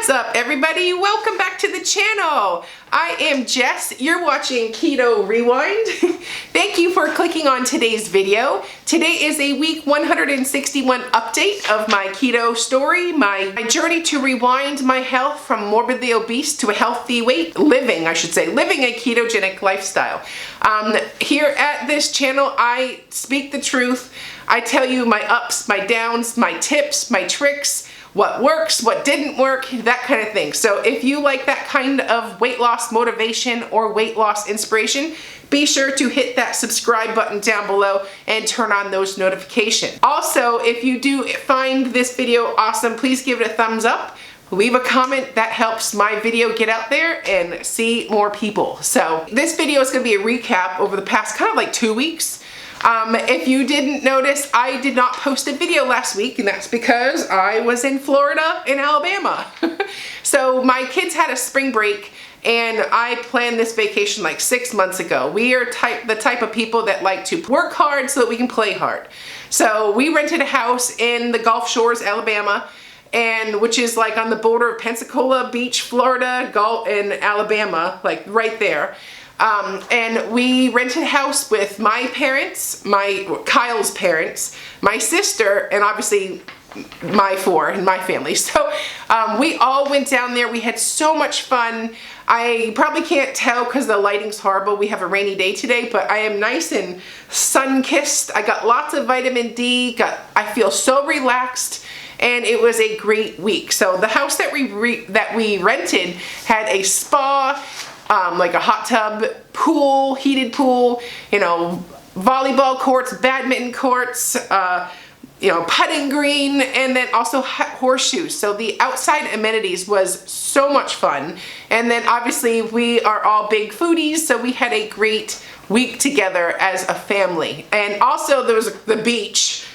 What's up, everybody? Welcome back to the channel. I am Jess. You're watching Keto Rewind. Thank you for clicking on today's video. Today is a week 161 update of my keto story, my journey to rewind my health from morbidly obese to a healthy weight, living a ketogenic lifestyle. Here at this channel, I speak the truth. I tell you my ups, my downs, my tips, my tricks, what works, what didn't work, that kind of thing. So if you like that kind of weight loss motivation or weight loss inspiration, be sure to hit that subscribe button down below and turn on those notifications. Also, if you do find this video awesome, please give it a thumbs up. Leave a comment. That helps my video get out there and see more people. So this video is going to be a recap over the past kind of like 2 weeks. If you didn't notice, I did not post a video last week, and that's because I was in Florida and Alabama. So my kids had a spring break, and I planned this vacation like 6 months ago. We are the type of people that like to work hard so that we can play hard. So we rented a house in the Gulf Shores, Alabama, and which is like on the border of Pensacola Beach, Florida, and Alabama, like right there. And we rented a house with my parents, Kyle's parents, my sister, and obviously my family. So we all went down there. We had so much fun. I probably can't tell because the lighting's horrible. We have a rainy day today, but I am nice and sun-kissed. I got lots of vitamin D. I feel so relaxed. And it was a great week. So the house that we rented had a spa, like a hot tub, pool, heated pool, volleyball courts, badminton courts, putting green, and then also horseshoes. So the outside amenities was so much fun. And then obviously we are all big foodies, so we had a great week together as a family. And also there was the beach.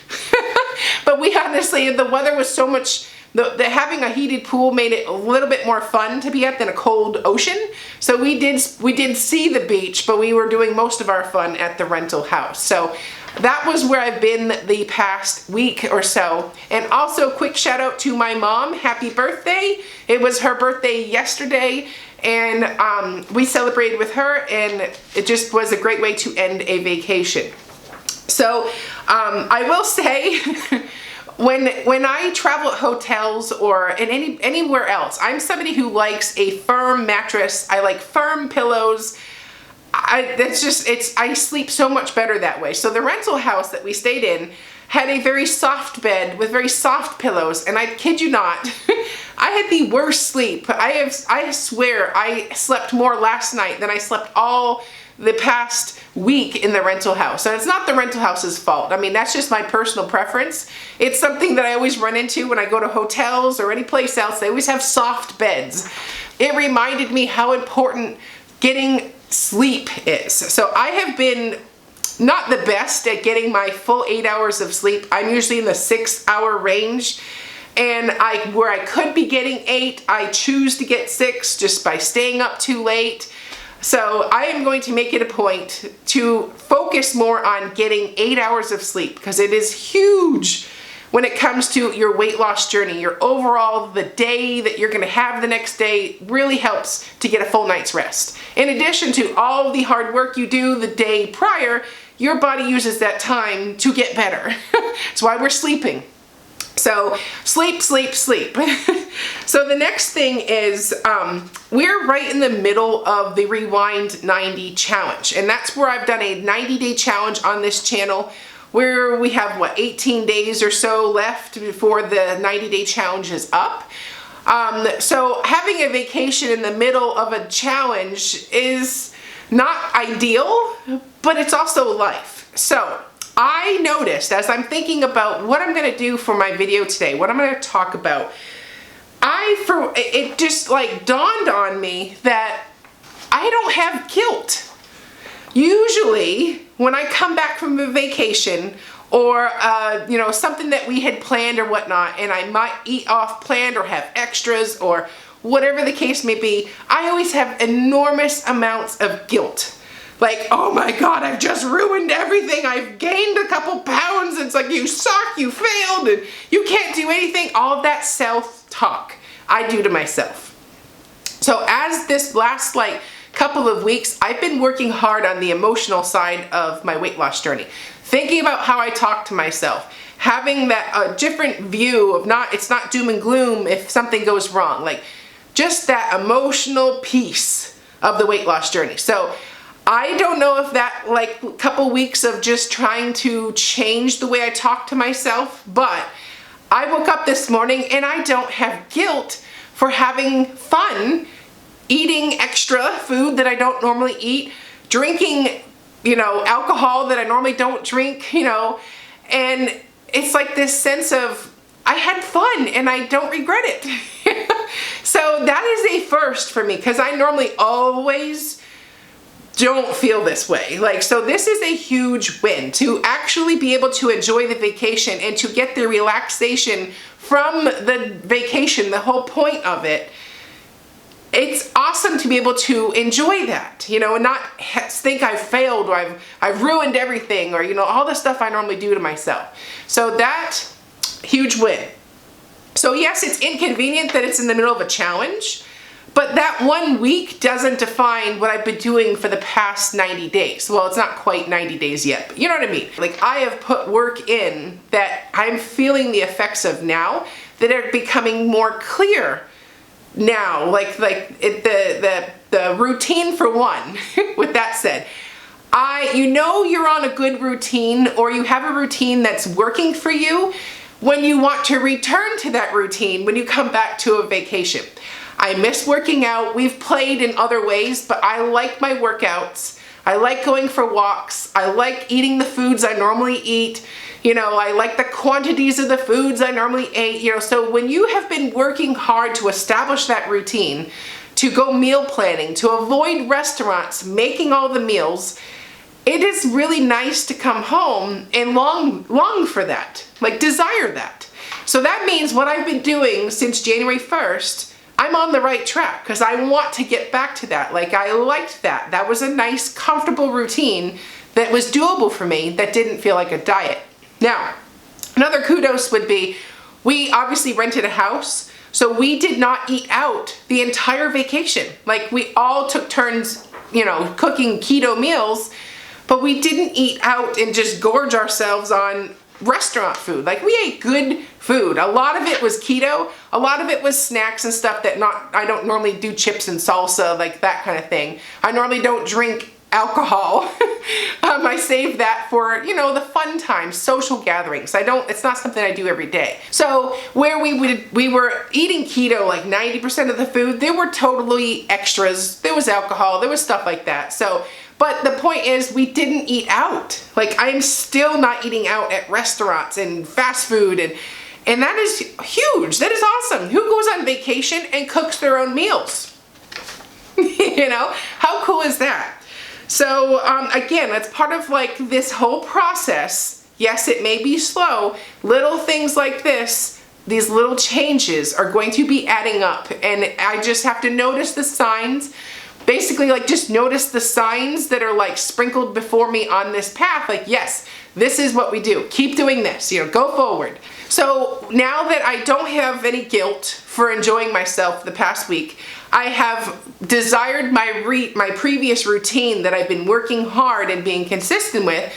But we honestly, the weather was so much, having a heated pool made it a little bit more fun to be at than a cold ocean. So we did see the beach, but we were doing most of our fun at the rental house. So that was where I've been the past week or so. And also quick shout out to my mom. Happy birthday. It was her birthday yesterday, and we celebrated with her, and it just was a great way to end a vacation. So I will say, when I travel at hotels or in anywhere else, I'm somebody who likes a firm mattress. I like firm pillows. I sleep so much better that way. So the rental house that we stayed in had a very soft bed with very soft pillows, and I kid you not, I had the worst sleep. I swear I slept more last night than I slept all the past week in the rental house. And it's not the rental house's fault. I mean, that's just my personal preference. It's something that I always run into when I go to hotels or any place else. They always have soft beds. It reminded me how important getting sleep is. So I have been not the best at getting my full 8 hours of sleep. I'm usually in the 6-hour range. And where I could be getting 8, I choose to get 6 just by staying up too late. So I am going to make it a point to focus more on getting 8 hours of sleep, because it is huge when it comes to your weight loss journey. Your overall, the day that you're going to have the next day really helps to get a full night's rest. In addition to all the hard work you do the day prior, your body uses that time to get better. That's why we're sleeping. So sleep, sleep, sleep. So the next thing is we're right in the middle of the Rewind 90 challenge. And that's where I've done a 90-day challenge on this channel, where we have, 18 days or so left before the 90-day challenge is up. So having a vacation in the middle of a challenge is not ideal, but it's also life. So I noticed, as I'm thinking about what I'm going to do for my video today, what I'm going to talk about, it just like dawned on me that I don't have guilt. Usually, when I come back from a vacation or something that we had planned or whatnot, and I might eat off planned or have extras or whatever the case may be, I always have enormous amounts of guilt. Like, oh my God, I've just ruined everything. I've gained a couple pounds. It's like, you suck, you failed, and you can't do anything. All of that self-talk. I do to myself. So as this last couple of weeks, I've been working hard on the emotional side of my weight loss journey. Thinking about how I talk to myself, having that different view of it's not doom and gloom if something goes wrong, like just that emotional piece of the weight loss journey. So I don't know if that couple weeks of just trying to change the way I talk to myself, but I woke up this morning and I don't have guilt for having fun, eating extra food that I don't normally eat, drinking, alcohol that I normally don't drink, and it's like this sense of I had fun and I don't regret it. So that is a first for me because I normally always don't feel this way. So this is a huge win to actually be able to enjoy the vacation and to get the relaxation from the vacation, the whole point of it. It's awesome to be able to enjoy that, and not think I've failed or I've ruined everything or, all the stuff I normally do to myself. So that, huge win. So yes, it's inconvenient that it's in the middle of a challenge, but that 1 week doesn't define what I've been doing for the past 90 days. Well, it's not quite 90 days yet, but you know what I mean? I have put work in that I'm feeling the effects of now that are becoming more clear now, the routine for one. With that said, you're on a good routine or you have a routine that's working for you when you want to return to that routine when you come back to a vacation. I miss working out. We've played in other ways, but I like my workouts. I like going for walks. I like eating the foods I normally eat. I like the quantities of the foods I normally ate, so when you have been working hard to establish that routine, to go meal planning, to avoid restaurants, making all the meals, it is really nice to come home and long for that, desire that. So that means what I've been doing since January 1st, I'm on the right track because I want to get back to that. I liked that. That was a nice, comfortable routine that was doable for me that didn't feel like a diet. Now, another kudos would be, we obviously rented a house, so we did not eat out the entire vacation. We all took turns, cooking keto meals, but we didn't eat out and just gorge ourselves on restaurant food. We ate good food. A lot of it was keto, a lot of it was snacks and stuff that I don't normally do, chips and salsa, that kind of thing. I normally don't drink alcohol. I save that for, the fun times, social gatherings. It's not something I do every day. So where we were eating keto, 90% of the food, there were totally extras. There was alcohol, there was stuff like that. So, but the point is we didn't eat out. I'm still not eating out at restaurants and fast food and that is huge. That is awesome. Who goes on vacation and cooks their own meals? How cool is that? So again, that's part of this whole process. Yes, it may be slow. Little things like this, these little changes are going to be adding up, and I just have to notice the signs. Basically, just notice the signs that are sprinkled before me on this path. Yes, this is what we do. Keep doing this, go forward. So now that I don't have any guilt for enjoying myself the past week, I have desired my previous routine that I've been working hard and being consistent with.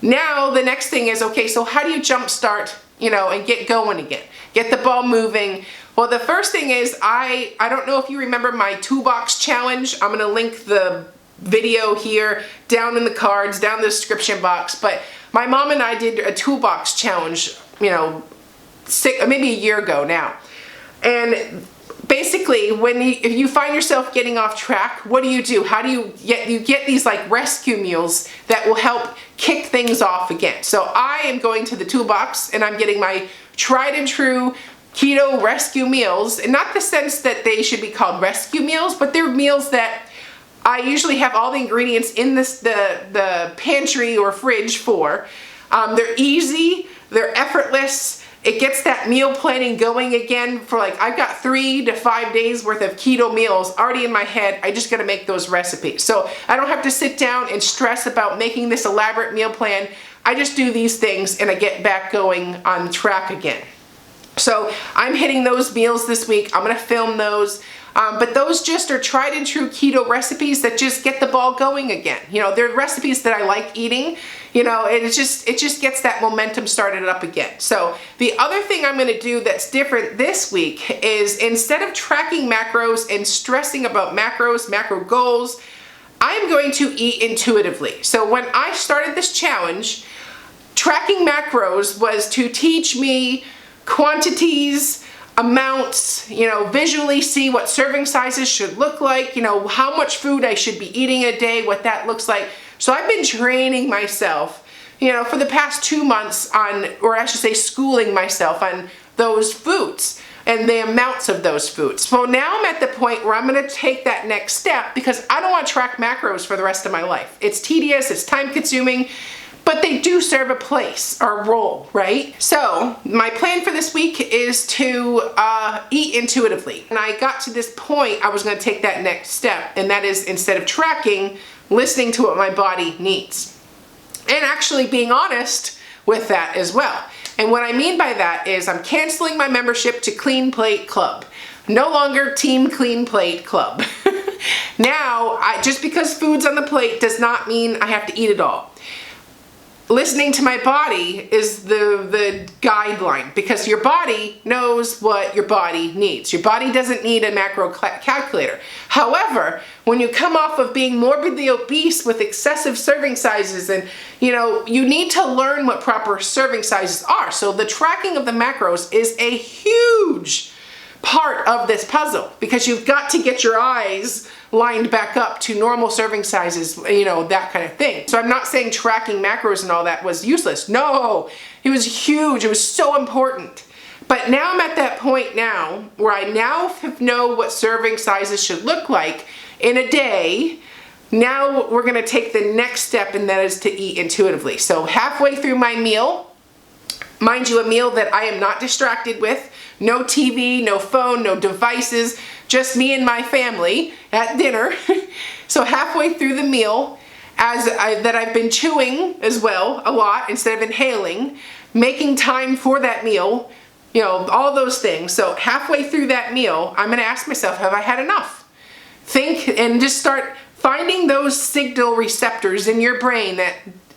Now the next thing is, okay, so how do you jumpstart, and get going again? Get the ball moving. Well, the first thing is, I don't know if you remember my toolbox challenge. I'm gonna link the video here down in the cards, down in the description box, but my mom and I did a toolbox challenge, maybe a year ago now. And basically, if you find yourself getting off track, what do? How do you get these rescue meals that will help kick things off again? So I am going to the toolbox and I'm getting my tried and true keto rescue meals, and not the sense that they should be called rescue meals, but they're meals that I usually have all the ingredients in the pantry or fridge for. They're easy, they're effortless. It gets that meal planning going again for I've got 3 to 5 days worth of keto meals already in my head. I just gotta make those recipes. So I don't have to sit down and stress about making this elaborate meal plan. I just do these things and I get back going on track again. So I'm hitting those meals this week. I'm gonna film those. But those just are tried and true keto recipes that just get the ball going again. You know, they're recipes that I like eating, you know, and it just gets that momentum started up again. So the other thing I'm gonna do that's different this week is, instead of tracking macros and stressing about macros, macro goals, I'm going to eat intuitively. So when I started this challenge, tracking macros was to teach me quantities, amounts, you know, visually see what serving sizes should look like, you know, how much food I should be eating a day, what that looks like. So I've been training myself, you know, for the past 2 months on, or I should say schooling myself on those foods and the amounts of those foods. So now I'm at the point where I'm gonna take that next step, because I don't wanna track macros for the rest of my life. It's tedious, it's time consuming, but they do serve a place or a role, right? So my plan for this week is to eat intuitively. And I got to this point, I was gonna take that next step, and that is, instead of tracking, listening to what my body needs. And actually being honest with that as well. And what I mean by that is, I'm canceling my membership to Clean Plate Club. No longer Team Clean Plate Club. Now, just because food's on the plate does not mean I have to eat it all. Listening to my body is the guideline, because your body knows what your body needs. Your body doesn't need a macro calculator. However, when you come off of being morbidly obese with excessive serving sizes, and you know, you need to learn what proper serving sizes are. So the tracking of the macros is a huge part of this puzzle, because you've got to get your eyes lined back up to normal serving sizes, you know, that kind of thing. So I'm not saying tracking macros and all that was useless. No, it was huge. It was so important. But now I'm at that point now where I now know what serving sizes should look like in a day. Now we're gonna take the next step, and that is to eat intuitively. So halfway through my meal, mind you, a meal that I am not distracted with, no TV, no phone, no devices, just me and my family at dinner. So halfway through the meal, that I've been chewing as well a lot instead of inhaling, making time for that meal, you know, all those things. So halfway through that meal, I'm gonna ask myself, have I had enough? Think and just start finding those signal receptors in your brain that,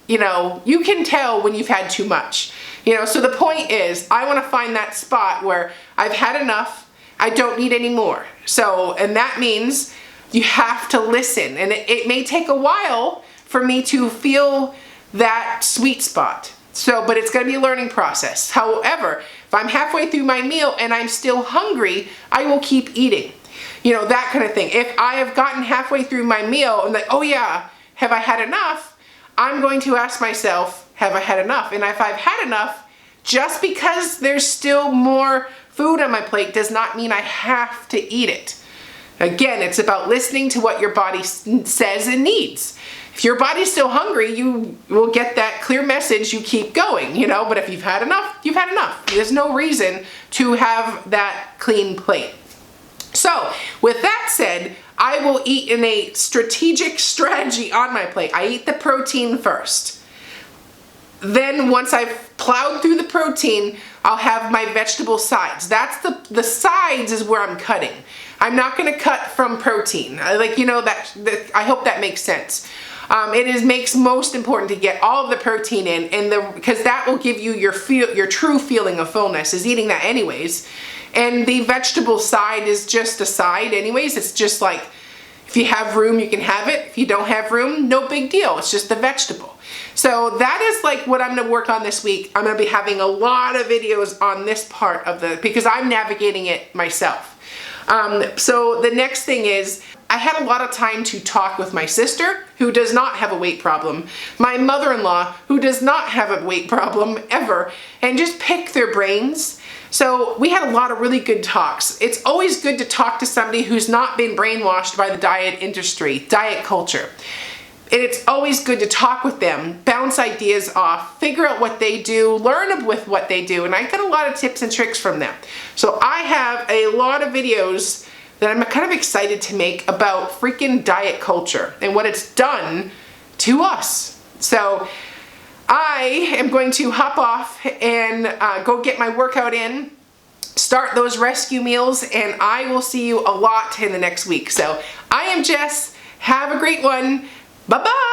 you know, you can tell when you've had too much. You know, so the point is, I want to find that spot where I've had enough, I don't need any more. So, and that means you have to listen, and it may take a while for me to feel that sweet spot. So, but it's going to be a learning process. However, if I'm halfway through my meal and I'm still hungry, I will keep eating. You know, that kind of thing. If I have gotten halfway through my meal and like, oh yeah, have I had enough? I'm going to ask myself, have I had enough? And if I've had enough, just because there's still more food on my plate does not mean I have to eat it. Again, it's about listening to what your body says and needs. If your body's still hungry, you will get that clear message, you keep going, you know, but if you've had enough, you've had enough. There's no reason to have that clean plate. So, with that said, I will eat in a strategic strategy on my plate. I eat the protein first. Then once I've plowed through the protein, I'll have my vegetable sides. That's the sides is where I'm cutting. I'm not gonna cut from protein. Like, you know, I hope that makes sense. It makes most important to get all of the protein in, and because that will give you your true feeling of fullness, is eating that anyways. And the vegetable side is just a side anyways. It's just like, if you have room, you can have it. If you don't have room, no big deal. It's just the vegetable. So that is like what I'm gonna work on this week. I'm gonna be having a lot of videos on this part of because I'm navigating it myself. So the next thing is, I had a lot of time to talk with my sister, who does not have a weight problem, my mother-in-law, who does not have a weight problem ever, and just pick their brains. So we had a lot of really good talks. It's always good to talk to somebody who's not been brainwashed by the diet industry, diet culture. And it's always good to talk with them, bounce ideas off, figure out what they do, learn with what they do, and I get a lot of tips and tricks from them. So I have a lot of videos that I'm kind of excited to make about freaking diet culture and what it's done to us. So I am going to hop off and go get my workout in. start those rescue meals, and I will see you a lot in the next week. So I am Jess. Have a great one. Bye-bye.